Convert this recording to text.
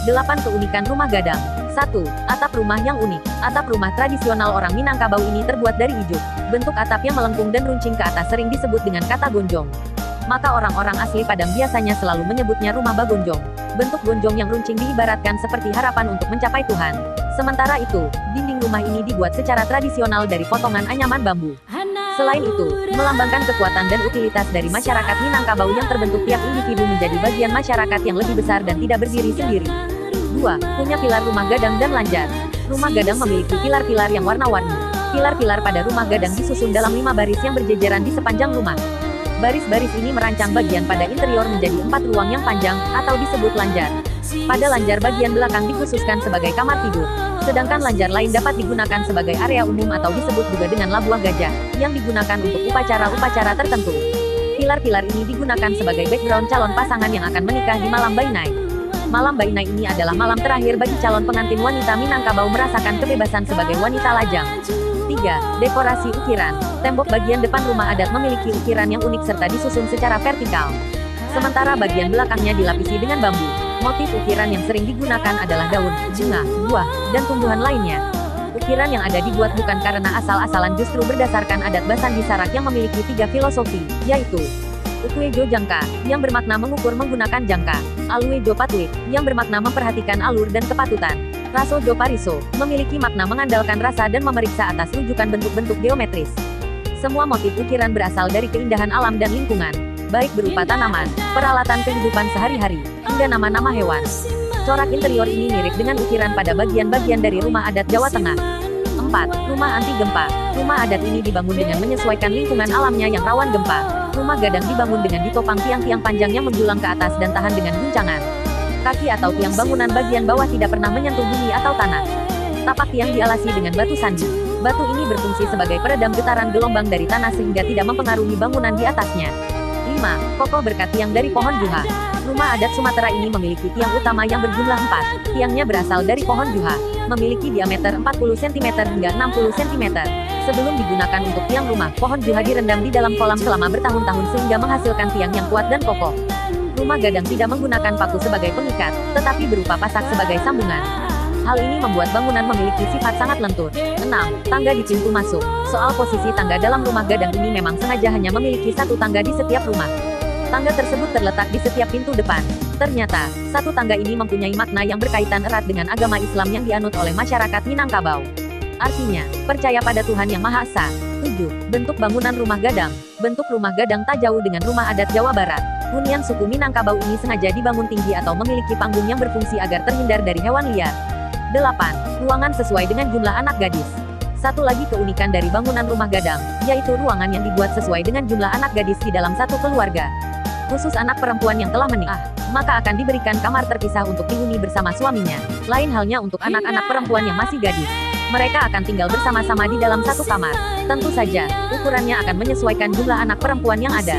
8 keunikan rumah Gadang. 1. Atap rumah yang unik. Atap rumah tradisional orang Minangkabau ini terbuat dari ijuk. Bentuk atapnya melengkung dan runcing ke atas sering disebut dengan kata gonjong. Maka orang-orang asli Padang biasanya selalu menyebutnya rumah Bagonjong. Bentuk gonjong yang runcing diibaratkan seperti harapan untuk mencapai Tuhan. Sementara itu, dinding rumah ini dibuat secara tradisional dari potongan anyaman bambu. Selain itu, melambangkan kekuatan dan utilitas dari masyarakat Minangkabau yang terbentuk tiap individu menjadi bagian masyarakat yang lebih besar dan tidak berdiri sendiri. 2. Punya pilar rumah Gadang dan Lanjar. Rumah Gadang memiliki pilar-pilar yang warna-warni. Pilar-pilar pada rumah Gadang disusun dalam 5 baris yang berjejeran di sepanjang rumah. Baris-baris ini merancang bagian pada interior menjadi 4 ruang yang panjang, atau disebut lanjar. Pada lanjar bagian belakang dikhususkan sebagai kamar tidur. Sedangkan lanjar lain dapat digunakan sebagai area umum atau disebut juga dengan labuah gajah, yang digunakan untuk upacara-upacara tertentu. Pilar-pilar ini digunakan sebagai background calon pasangan yang akan menikah di malam Bainai. Malam Bainai ini adalah malam terakhir bagi calon pengantin wanita Minangkabau merasakan kebebasan sebagai wanita lajang. 3. Dekorasi ukiran. Tembok bagian depan rumah adat memiliki ukiran yang unik serta disusun secara vertikal. Sementara bagian belakangnya dilapisi dengan bambu. Motif ukiran yang sering digunakan adalah daun, bunga, buah, dan tumbuhan lainnya. Ukiran yang ada dibuat bukan karena asal-asalan, justru berdasarkan adat Basandi Sarak yang memiliki 3 filosofi, yaitu Ukuejo Jangka, yang bermakna mengukur menggunakan jangka. Aluejo Patwit, yang bermakna memperhatikan alur dan kepatutan. Rasojo Pariso, memiliki makna mengandalkan rasa dan memeriksa atas rujukan bentuk-bentuk geometris. Semua motif ukiran berasal dari keindahan alam dan lingkungan, baik berupa tanaman, peralatan kehidupan sehari-hari, hingga nama-nama hewan. Corak interior ini mirip dengan ukiran pada bagian-bagian dari rumah adat Jawa Tengah. 4. Rumah anti gempa. Rumah adat ini dibangun dengan menyesuaikan lingkungan alamnya yang rawan gempa. Rumah Gadang dibangun dengan ditopang tiang-tiang panjang yang menjulang ke atas dan tahan dengan guncangan. Kaki atau tiang bangunan bagian bawah tidak pernah menyentuh bumi atau tanah. Tapak tiang dialasi dengan batu sandi. Batu ini berfungsi sebagai peredam getaran gelombang dari tanah sehingga tidak mempengaruhi bangunan di atasnya. 5. Kokoh berkat tiang dari pohon juha. Rumah adat Sumatera ini memiliki tiang utama yang berjumlah 4. Tiangnya berasal dari pohon juha, memiliki diameter 40 cm hingga 60 cm. Sebelum digunakan untuk tiang rumah, pohon juha direndam di dalam kolam selama bertahun-tahun sehingga menghasilkan tiang yang kuat dan kokoh. Rumah Gadang tidak menggunakan paku sebagai pengikat, tetapi berupa pasak sebagai sambungan. Hal ini membuat bangunan memiliki sifat sangat lentur. 6. Tangga di pintu masuk. Soal posisi tangga dalam rumah Gadang ini memang sengaja hanya memiliki 1 tangga di setiap rumah. Tangga tersebut terletak di setiap pintu depan. Ternyata, 1 tangga ini mempunyai makna yang berkaitan erat dengan agama Islam yang dianut oleh masyarakat Minangkabau. Artinya, percaya pada Tuhan Yang Maha Esa. 7. Bentuk bangunan rumah Gadang. Bentuk rumah Gadang tak jauh dengan rumah adat Jawa Barat. Hunian suku Minangkabau ini sengaja dibangun tinggi atau memiliki panggung yang berfungsi agar terhindar dari hewan liar. 8. Ruangan sesuai dengan jumlah anak gadis. Satu lagi keunikan dari bangunan rumah Gadang, yaitu ruangan yang dibuat sesuai dengan jumlah anak gadis di dalam satu keluarga. Khusus anak perempuan yang telah menikah, maka akan diberikan kamar terpisah untuk dihuni bersama suaminya. Lain halnya untuk anak-anak perempuan yang masih gadis. Mereka akan tinggal bersama-sama di dalam satu kamar. Tentu saja, ukurannya akan menyesuaikan jumlah anak perempuan yang ada.